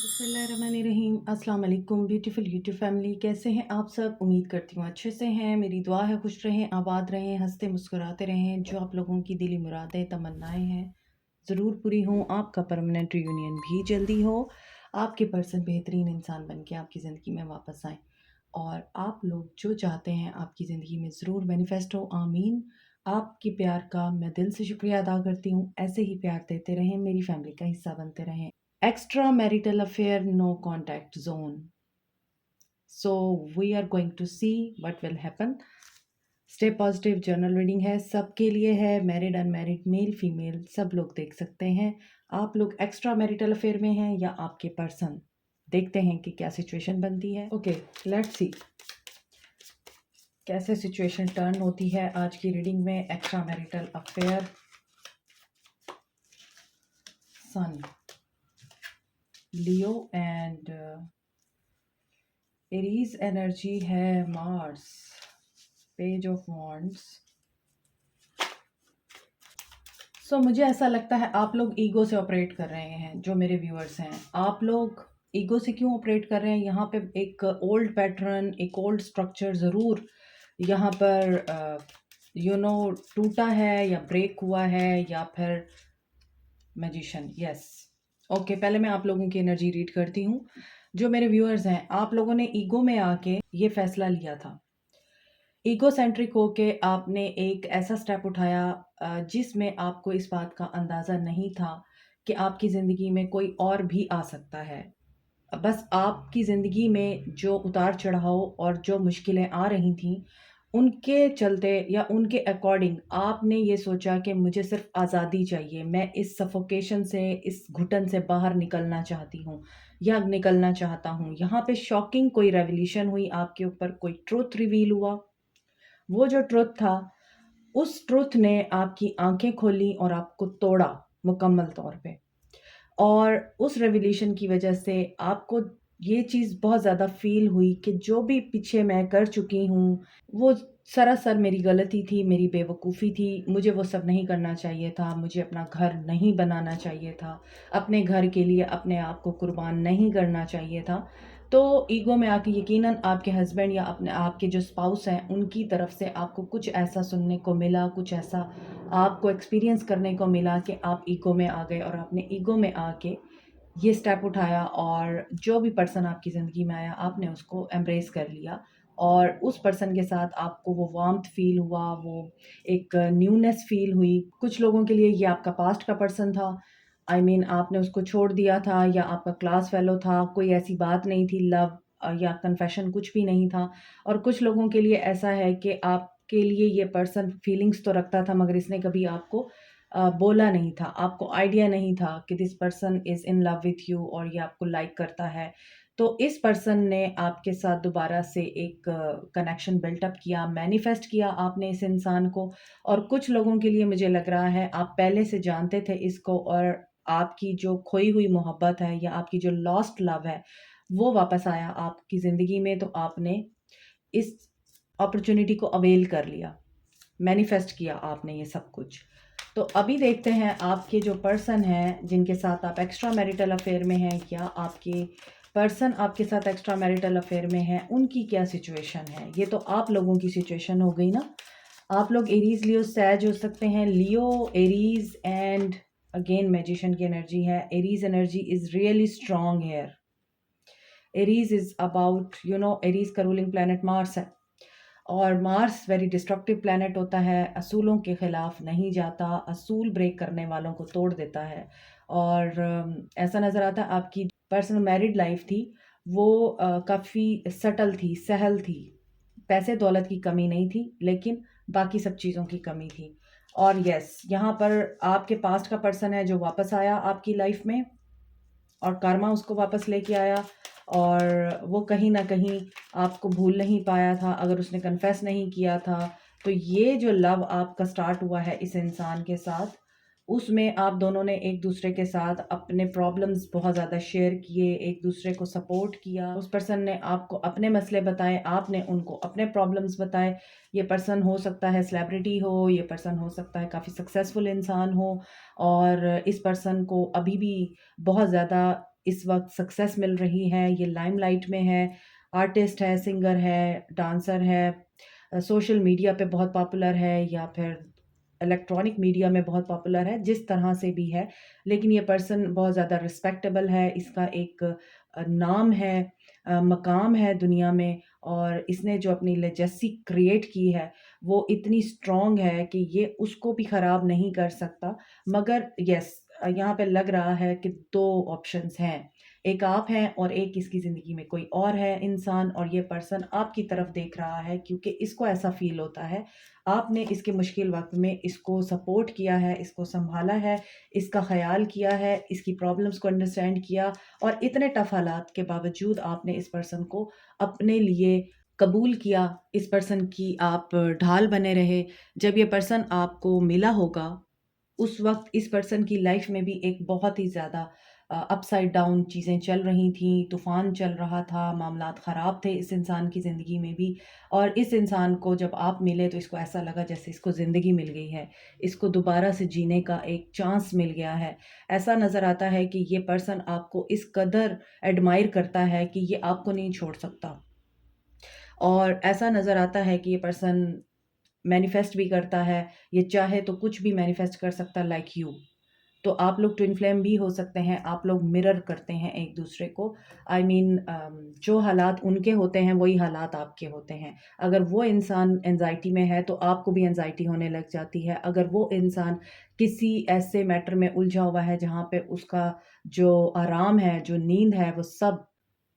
बिस्मिल्लाहिर्रहमानिर्रहीम। अस्सलाम वालेकुम ब्यूटीफुल यूट्यूब फैमिली, कैसे हैं आप सब? उम्मीद करती हूँ अच्छे से हैं। मेरी दुआ है खुश रहें, आबाद रहें, हंसते मुस्कुराते रहें। जो आप लोगों की दिली मुरादें तमन्नाएं हैं ज़रूर पूरी हों। आपका परमानेंट रियूनियन भी जल्दी हो। आपके पर्सन बेहतरीन इंसान बन के आपकी ज़िंदगी में वापस आएँ और आप लोग जो चाहते हैं आपकी ज़िंदगी में ज़रूर मैनिफेस्ट हो। आमीन। आपके प्यार का मैं दिल से शुक्रिया अदा करती हूँ। ऐसे ही प्यार देते रहें, मेरी फैमिली का हिस्सा बनते रहें। Extra marital affair, no contact zone. So we are going to see what will happen. Stay positive journal reading है, सबके लिए है। मैरिड अनमैरिड मेल फीमेल सब लोग देख सकते हैं। आप लोग एक्स्ट्रा मैरिटल अफेयर में हैं या आपके पर्सन। देखते हैं कि क्या सिचुएशन बनती है। ओके, लेट्स सी कैसे सिचुएशन टर्न होती है आज की रीडिंग में। Extra marital affair, sun, Leo and Aries energy है, Mars, page of wands. So मुझे ऐसा लगता है आप लोग ईगो से ऑपरेट कर रहे हैं। जो मेरे व्यूअर्स हैं, आप लोग ईगो से क्यों ऑपरेट कर रहे हैं? यहाँ पे एक ओल्ड पैटर्न, एक ओल्ड स्ट्रक्चर ज़रूर यहाँ पर टूटा है या ब्रेक हुआ है, या फिर मैजिशियन। यस, ओके, पहले मैं आप लोगों की एनर्जी रीड करती हूँ। जो मेरे व्यूअर्स हैं, आप लोगों ने ईगो में आके ये फैसला लिया था। ईगो सेंट्रिक होके आपने एक ऐसा स्टेप उठाया जिसमें आपको इस बात का अंदाज़ा नहीं था कि आपकी ज़िंदगी में कोई और भी आ सकता है। बस आपकी ज़िंदगी में जो उतार चढ़ाव और जो मुश्किलें आ रही थीं, उनके चलते या उनके अकॉर्डिंग आपने ये सोचा कि मुझे सिर्फ़ आज़ादी चाहिए, मैं इस सफोकेशन से, इस घुटन से बाहर निकलना चाहती हूँ या निकलना चाहता हूँ। यहाँ पे शॉकिंग कोई रेवोल्यूशन हुई आपके ऊपर, कोई ट्रुथ रिवील हुआ। वो जो ट्रुथ था, उस ट्रुथ ने आपकी आँखें खोली और आपको तोड़ा मुकम्मल तौर पे। और उस रेवोल्यूशन की वजह से आपको ये चीज़ बहुत ज़्यादा फ़ील हुई कि जो भी पीछे मैं कर चुकी हूँ, वो सरासर मेरी गलती थी, मेरी बेवकूफ़ी थी। मुझे वो सब नहीं करना चाहिए था, मुझे अपना घर नहीं बनाना चाहिए था, अपने घर के लिए अपने आप को कुर्बान नहीं करना चाहिए था। तो ईगो में आके यकीनन आपके हस्बैंड या अपने आपके जो स्पाउस हैं, उनकी तरफ से आपको कुछ ऐसा सुनने को मिला, कुछ ऐसा आपको एक्सपीरियंस करने को मिला कि आप ईगो में आ गए और आपने ईगो में आके ये स्टेप उठाया और जो भी पर्सन आपकी ज़िंदगी में आया, आपने उसको एम्ब्रेस कर लिया और उस पर्सन के साथ आपको वो वार्मथ फ़ील हुआ, वो एक न्यूनेस फ़ील हुई। कुछ लोगों के लिए ये आपका पास्ट का पर्सन था। आपने उसको छोड़ दिया था या आपका क्लास फेलो था, कोई ऐसी बात नहीं थी, लव या कन्फेशन कुछ भी नहीं था। और कुछ लोगों के लिए ऐसा है कि आपके लिए ये पर्सन फीलिंग्स तो रखता था मगर इसने कभी आपको बोला नहीं था, आपको आइडिया नहीं था कि this person is in love with you और ये आपको लाइक करता है। तो इस पर्सन ने आपके साथ दोबारा से एक कनेक्शन बिल्ट अप किया, मैनिफेस्ट किया आपने इस इंसान को। और कुछ लोगों के लिए मुझे लग रहा है आप पहले से जानते थे इसको और आपकी जो खोई हुई मोहब्बत है या आपकी जो लॉस्ट लव है, वो वापस आया आपकी ज़िंदगी में, तो आपने इस अपॉर्च्युनिटी को अवेल कर लिया, मैनिफेस्ट किया आपने ये सब कुछ। तो अभी देखते हैं आपके जो पर्सन हैं, जिनके साथ आप एक्स्ट्रा मैरिटल अफेयर में हैं या आपके पर्सन आपके साथ एक्स्ट्रा मैरिटल अफेयर में हैं, उनकी क्या सिचुएशन है। ये तो आप लोगों की सिचुएशन हो गई ना। आप लोग एरीज लियो सैज हो सकते हैं। Leo, Aries and again magician की एनर्जी है। Aries energy is really strong here. Aries is about Aries का रूलिंग प्लैनेट मार्स है और मार्स वेरी डिस्ट्रक्टिव प्लैनेट होता है, असूलों के ख़िलाफ़ नहीं जाता, असूल ब्रेक करने वालों को तोड़ देता है। और ऐसा नज़र आता है आपकी पर्सनल मैरिड लाइफ थी, वो काफ़ी सटल थी, सहल थी। पैसे दौलत की कमी नहीं थी, लेकिन बाकी सब चीज़ों की कमी थी। और यस, यहाँ पर आपके पास्ट का पर्सन है जो वापस आया आपकी लाइफ में और कर्मा उसको वापस लेके आया। और वो कहीं न कहीं आपको भूल नहीं पाया था अगर उसने कन्फेस नहीं किया था। तो ये जो लव आपका स्टार्ट हुआ है इस इंसान के साथ, उसमें आप दोनों ने एक-दूसरे के साथ अपने प्रॉब्लम्स बहुत ज़्यादा शेयर किए, एक-दूसरे को सपोर्ट किया। उस पर्सन ने आपको अपने मसले बताए, आपने उनको अपने प्रॉब्लम्स बताए। ये पर्सन हो सकता है सेलिब्रिटी हो, ये पर्सन हो सकता है काफ़ी सक्सेसफुल इंसान हो और इस पर्सन को अभी भी बहुत ज़्यादा इस वक़्त सक्सेस मिल रही है, ये लाइमलाइट में है, आर्टिस्ट है, सिंगर है, डांसर है, सोशल मीडिया पे बहुत पॉपुलर है या फिर इलेक्ट्रॉनिक मीडिया में बहुत पॉपुलर है, जिस तरह से भी है। लेकिन ये पर्सन बहुत ज़्यादा रिस्पेक्टेबल है, इसका एक नाम है, मकाम है दुनिया में, और इसने जो अपनी लेजेसी क्रिएट की है, वो इतनी स्ट्रॉन्ग है कि ये उसको भी ख़राब नहीं कर सकता। मगर येस, यहाँ पे लग रहा है कि 2 ऑप्शंस हैं। एक आप हैं और एक इसकी ज़िंदगी में कोई और है इंसान, और ये पर्सन आपकी तरफ देख रहा है क्योंकि इसको ऐसा फ़ील होता है, आपने इसके मुश्किल वक़्त में इसको सपोर्ट किया है, इसको सँभाला है, इसका ख़याल किया है, इसकी प्रॉब्लम्स को अंडरस्टैंड किया, और इतने टफ़ हालात के बावजूद आपने इस पर्सन को अपने लिए कबूल किया, इस पर्सन की आप ढाल बने रहे। जब ये पर्सन आपको मिला होगा, उस वक़्त इस पर्सन की लाइफ़ में भी एक बहुत ही ज़्यादा अपसाइड डाउन चीज़ें चल रही थीं, तूफ़ान चल रहा था, मामलात ख़राब थे इस इंसान की ज़िंदगी में भी, और इस इंसान को जब आप मिले तो इसको ऐसा लगा जैसे इसको ज़िंदगी मिल गई है, इसको दोबारा से जीने का एक चांस मिल गया है। ऐसा नज़र आता है कि ये पर्सन आपको इस कदर एडमायर करता है कि ये आपको नहीं छोड़ सकता, और ऐसा नज़र आता है कि ये पर्सन मैनिफेस्ट भी करता है, ये चाहे तो कुछ भी मैनिफेस्ट कर सकता है लाइक यू। तो आप लोग ट्विन फ्लेम भी हो सकते हैं, आप लोग मिरर करते हैं एक दूसरे को। आई मीन जो हालात उनके होते हैं वही हालात आपके होते हैं। अगर वो इंसान एंजाइटी में है तो आपको भी एंजाइटी होने लग जाती है। अगर वो इंसान किसी ऐसे मैटर में उलझा हुआ है जहाँ पे उसका जो आराम है, जो नींद है, वो सब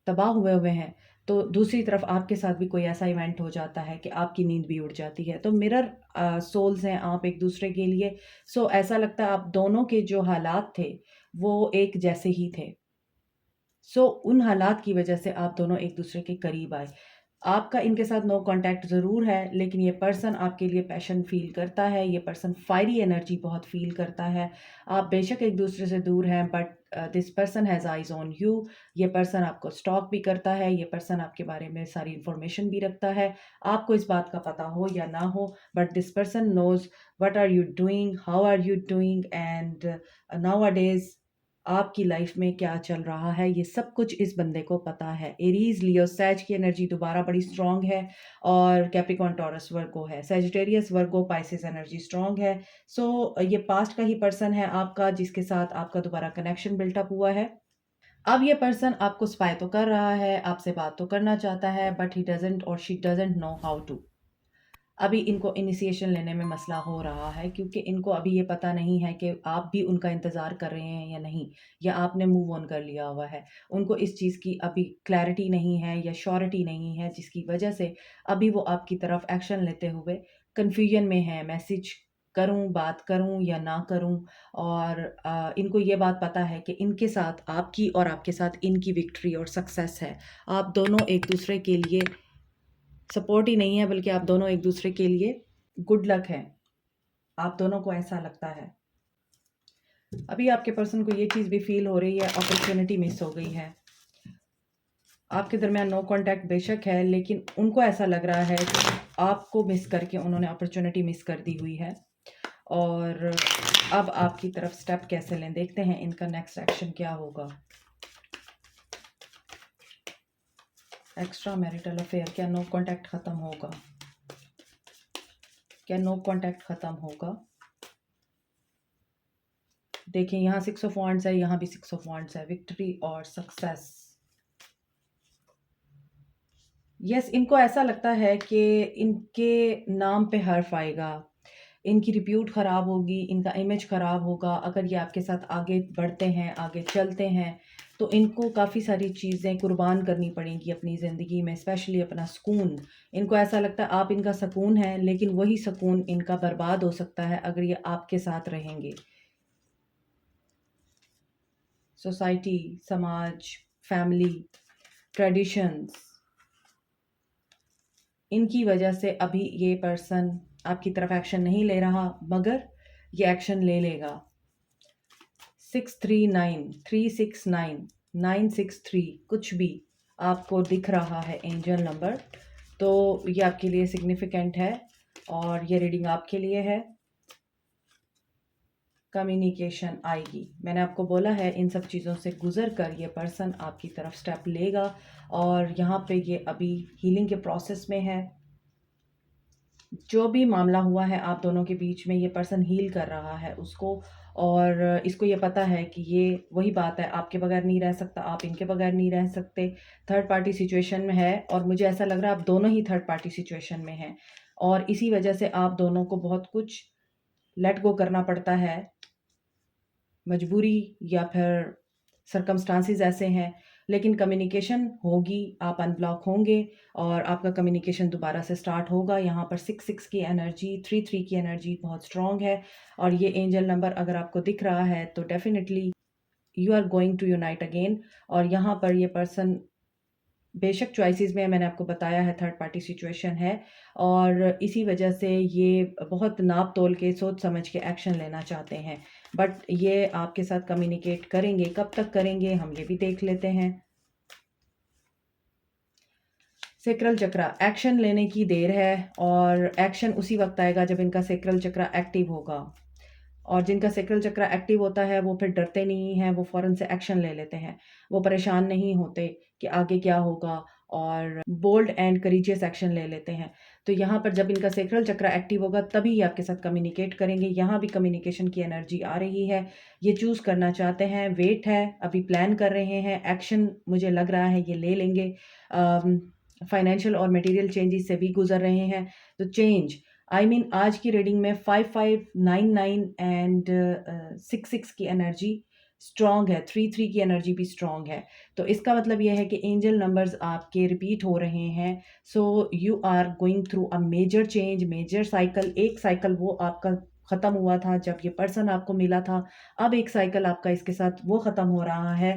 तबाह हुए हुए हैं, तो दूसरी तरफ आपके साथ भी कोई ऐसा इवेंट हो जाता है कि आपकी नींद भी उड़ जाती है। तो मिरर सोल्स हैं आप एक दूसरे के लिए। सो ऐसा लगता है आप दोनों के जो हालात थे वो एक जैसे ही थे। सो उन हालात की वजह से आप दोनों एक दूसरे के करीब आए। आपका इनके साथ नो कॉन्टैक्ट ज़रूर है, लेकिन ये पर्सन आपके लिए पैशन फ़ील करता है, ये पर्सन फायरी एनर्जी बहुत फ़ील करता है। आप बेशक एक दूसरे से दूर हैं, but this person has eyes on you. ये पर्सन आपको स्टॉक भी करता है, ये पर्सन आपके बारे में सारी इन्फॉर्मेशन भी रखता है। आपको इस बात का पता हो या ना हो, but this person knows what are you doing, how are you doing, and nowadays आपकी लाइफ में क्या चल रहा है, ये सब कुछ इस बंदे को पता है। एरीज, लियो, सैज की एनर्जी दोबारा बड़ी स्ट्रांग है, और कैप्रिकॉर्न, टॉरस, वर्गो है। सैजिटेरियस, वर्गो, पाइसेस एनर्जी स्ट्रांग है। सो ये पास्ट का ही पर्सन है आपका, जिसके साथ आपका दोबारा कनेक्शन बिल्टअप हुआ है। अब ये पर्सन आपको स्पाई तो कर रहा है, आपसे बात तो करना चाहता है, बट ही डजंट और she doesn't know how to. अभी इनको इनिशिएशन लेने में मसला हो रहा है, क्योंकि इनको अभी ये पता नहीं है कि आप भी उनका इंतज़ार कर रहे हैं या नहीं, या आपने मूव ऑन कर लिया हुआ है। उनको इस चीज़ की अभी क्लैरिटी नहीं है या श्योरिटी नहीं है, जिसकी वजह से अभी वो आपकी तरफ एक्शन लेते हुए कन्फ्यूजन में है, मैसेज करूँ, बात करूँ या ना करूँ। और इनको ये बात पता है कि इनके साथ आपकी और आपके साथ इनकी विक्ट्री और सक्सेस है। आप दोनों एक दूसरे के लिए सपोर्ट ही नहीं है, बल्कि आप दोनों एक दूसरे के लिए गुड लक है। आप दोनों को ऐसा लगता है। अभी आपके पर्सन को ये चीज़ भी फील हो रही है, अपॉर्चुनिटी मिस हो गई है। आपके दरमियान नो कांटेक्ट बेशक है, लेकिन उनको ऐसा लग रहा है कि आपको मिस करके उन्होंने अपॉर्चुनिटी मिस कर दी हुई है। और अब आपकी तरफ स्टेप कैसे लें, देखते हैं इनका नेक्स्ट एक्शन क्या होगा। एक्स्ट्रा मैरिटल अफेयर, क्या नो कांटेक्ट ख़त्म होगा? क्या नो कांटेक्ट ख़त्म होगा? देखिए, यहाँ 6 ऑफ वांड्स है, यहाँ भी 6 ऑफ वांड्स है। विक्ट्री और सक्सेस। यस, इनको ऐसा लगता है कि इनके नाम पे हर्फ आएगा, इनकी रिप्यूट ख़राब होगी, इनका इमेज ख़राब होगा। अगर ये आपके साथ आगे बढ़ते हैं, आगे चलते हैं, तो इनको काफ़ी सारी चीज़ें कुर्बान करनी पड़ेंगी अपनी ज़िंदगी में, स्पेशली अपना सुकून। इनको ऐसा लगता है आप इनका सुकून है, लेकिन वही सुकून इनका बर्बाद हो सकता है अगर ये आपके साथ रहेंगे। सोसाइटी, समाज, फैमिली, ट्रेडिशंस, इनकी वजह से अभी ये पर्सन आपकी तरफ एक्शन नहीं ले रहा, मगर ये एक्शन ले लेगा। 639, 369, 963 कुछ भी आपको दिख रहा है एंजल नंबर, तो ये आपके लिए सिग्निफिकेंट है, और ये रीडिंग आपके लिए है। कम्युनिकेशन आएगी। मैंने आपको बोला है इन सब चीज़ों से गुज़र कर ये पर्सन आपकी तरफ स्टेप लेगा और यहाँ पे ये अभी हीलिंग के प्रोसेस में है। जो भी मामला हुआ है आप दोनों के बीच में, ये पर्सन हील कर रहा है उसको, और इसको ये पता है कि ये वही बात है, आपके बगैर नहीं रह सकता, आप इनके बगैर नहीं रह सकते। थर्ड पार्टी सिचुएशन में है और मुझे ऐसा लग रहा है आप दोनों ही थर्ड पार्टी सिचुएशन में हैं और इसी वजह से आप दोनों को बहुत कुछ लेट गो करना पड़ता है। मजबूरी या फिर सर्कमस्टांसेस ऐसे हैं, लेकिन कम्युनिकेशन होगी, आप अनब्लॉक होंगे और आपका कम्युनिकेशन दोबारा से स्टार्ट होगा। यहाँ पर 6 की एनर्जी, 3 की एनर्जी बहुत स्ट्रॉन्ग है और ये एंजल नंबर अगर आपको दिख रहा है तो definitely you are going to unite again. और यहाँ पर ये पर्सन बेशक चॉइसेस में मैंने आपको बताया है थर्ड पार्टी सिचुएशन है और इसी वजह से ये बहुत नाप तोल के सोच समझ के एक्शन लेना चाहते हैं, बट ये आपके साथ कम्युनिकेट करेंगे। कब तक करेंगे हम ये भी देख लेते हैं। सेक्रल चक्रा, एक्शन लेने की देर है और एक्शन उसी वक्त आएगा जब इनका सेक्रल चक्रा एक्टिव होगा और जिनका सेक्रल चक्रा एक्टिव होता है वो फिर डरते नहीं हैं, वो फ़ौरन से एक्शन ले लेते हैं। वो परेशान नहीं होते कि आगे क्या होगा और बोल्ड एंड करेजियस एक्शन ले लेते हैं। तो यहाँ पर जब इनका सेक्रल चक्रा एक्टिव होगा तभी ये आपके साथ कम्युनिकेट करेंगे। यहाँ भी कम्युनिकेशन की एनर्जी आ रही है। ये चूज़ करना चाहते हैं, वेट है, अभी प्लान कर रहे हैं, एक्शन मुझे लग रहा है ये ले लेंगे। फाइनेंशियल और मटेरियल चेंजेस से भी गुज़र रहे हैं। तो चेंज आज की रीडिंग में 5599 एंड 66 की एनर्जी स्ट्रॉन्ग है, 33 की एनर्जी भी स्ट्रॉन्ग है। तो इसका मतलब यह है कि एंजल नंबर्स आपके रिपीट हो रहे हैं। So you are going through a major change, major cycle. एक साइकिल वो आपका ख़त्म हुआ था जब ये पर्सन आपको मिला था, अब एक साइकिल आपका इसके साथ वो ख़त्म हो रहा है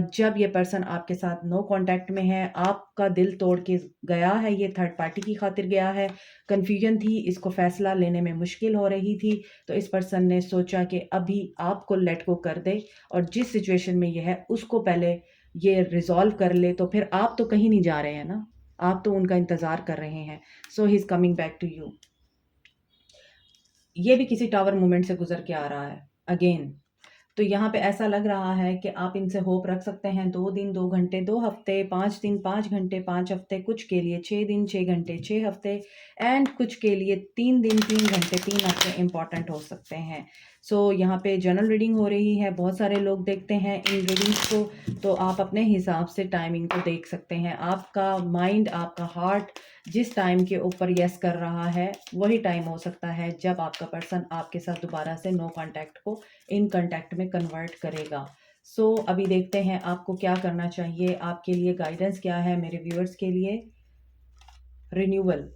जब ये पर्सन आपके साथ नो कांटेक्ट में है, आपका दिल तोड़ के गया है, ये थर्ड पार्टी की खातिर गया है। कन्फ्यूजन थी, इसको फ़ैसला लेने में मुश्किल हो रही थी, तो इस पर्सन ने सोचा कि अभी आपको लेट गो कर दे और जिस सिचुएशन में ये है उसको पहले ये रिज़ॉल्व कर ले, तो फिर आप तो कहीं नहीं जा रहे हैं ना, आप तो उनका इंतज़ार कर रहे हैं। So he is coming back to you. ये भी किसी टावर मूवमेंट से गुजर के आ रहा है अगेन। तो यहाँ पे ऐसा लग रहा है कि आप इनसे होप रख सकते हैं 2 दिन 2 घंटे 2 हफ्ते, 5 दिन 5 घंटे 5 हफ्ते, कुछ के लिए 6 दिन 6 घंटे 6 हफ्ते एंड कुछ के लिए 3 दिन 3 घंटे 3 हफ्ते इम्पॉर्टेंट हो सकते हैं। सो यहाँ पे जनरल रीडिंग हो रही है, बहुत सारे लोग देखते हैं इन रीडिंग्स को, तो आप अपने हिसाब से टाइमिंग को देख सकते हैं। आपका माइंड, आपका हार्ट जिस टाइम के ऊपर यस कर रहा है वही टाइम हो सकता है जब आपका पर्सन आपके साथ दोबारा से नो कांटेक्ट को इन कांटेक्ट में कन्वर्ट करेगा। सो अभी देखते हैं आपको क्या करना चाहिए, आपके लिए गाइडेंस क्या है मेरे व्यूअर्स के लिए। रिन्यूअल,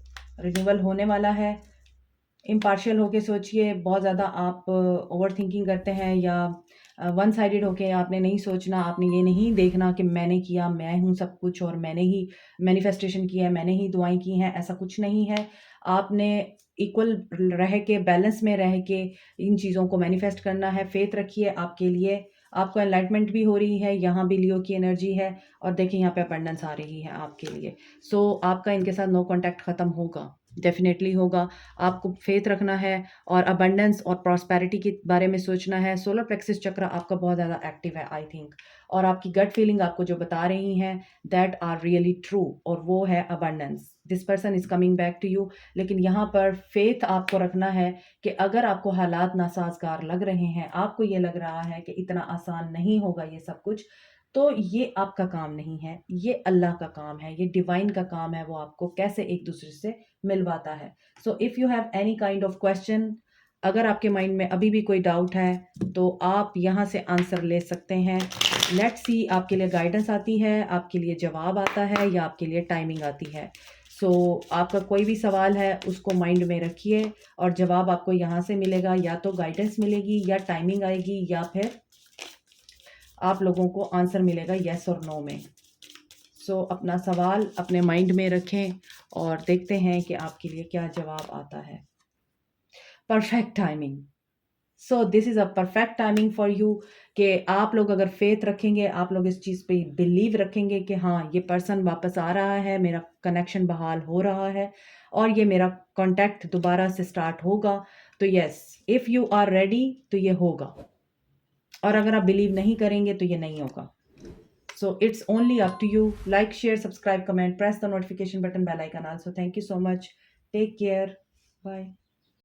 रिन्यूअल होने वाला है। इम्पार्शियल होके सोचिए, बहुत ज़्यादा आप ओवर थिंकिंग करते हैं या वन साइडेड होके आपने नहीं सोचना, आपने ये नहीं देखना कि मैंने किया, मैं हूँ सब कुछ और मैंने ही मैनिफेस्टेशन किया है, मैंने ही दुआएं की हैं, ऐसा कुछ नहीं है। आपने इक्वल रह के, बैलेंस में रह के इन चीज़ों को मैनिफेस्ट करना है। फेथ रखिए, आपके लिए आपको एनलाइटमेंट भी हो रही है, यहाँ भी लियो की एनर्जी है और देखिए यहाँ पे अबंडेंस आ रही है आपके लिए। सो आपका इनके साथ नो कॉन्टैक्ट ख़त्म होगा, डेफिनेटली होगा। आपको फेथ रखना है और अबंडेंस और प्रॉस्पेरिटी के बारे में सोचना है। सोलर प्लेक्सिस चक्र आपका बहुत ज़्यादा एक्टिव है आई थिंक, और आपकी गट फीलिंग आपको जो बता रही हैं दैट आर रियली ट्रू, और वो है abundance. This person is coming back to you. लेकिन यहाँ पर फेथ आपको रखना है कि अगर आपको हालात नासाजगार लग रहे हैं, आपको ये लग रहा है कि इतना आसान नहीं होगा ये सब कुछ, तो ये आपका काम नहीं है, ये अल्लाह का काम है, ये डिवाइन का काम है, वो आपको कैसे एक दूसरे से मिलवाता है। So if you have any kind of question, अगर आपके माइंड में अभी भी कोई डाउट है तो आप यहाँ से आंसर ले सकते हैं। लेट्स सी आपके लिए गाइडेंस आती है, आपके लिए जवाब आता है या आपके लिए टाइमिंग आती है। सो आपका कोई भी सवाल है उसको माइंड में रखिए और जवाब आपको यहाँ से मिलेगा, या तो गाइडेंस मिलेगी या टाइमिंग आएगी या फिर आप लोगों को आंसर मिलेगा येस और नो में। सो अपना सवाल अपने माइंड में रखें और देखते हैं कि आपके लिए क्या जवाब आता है। Perfect timing, so this is a perfect timing for you कि आप लोग अगर फेथ रखेंगे, आप लोग इस चीज़ पे बिलीव रखेंगे कि हाँ ये पर्सन वापस आ रहा है, मेरा कनेक्शन बहाल हो रहा है और ये मेरा कांटेक्ट दोबारा से स्टार्ट होगा, तो yes, if you are ready तो ये होगा, और अगर आप बिलीव नहीं करेंगे तो ये नहीं होगा। So it's only up to you. Like, share, subscribe, comment, press the notification button, bell icon also. Thank you so much. Take care. Bye.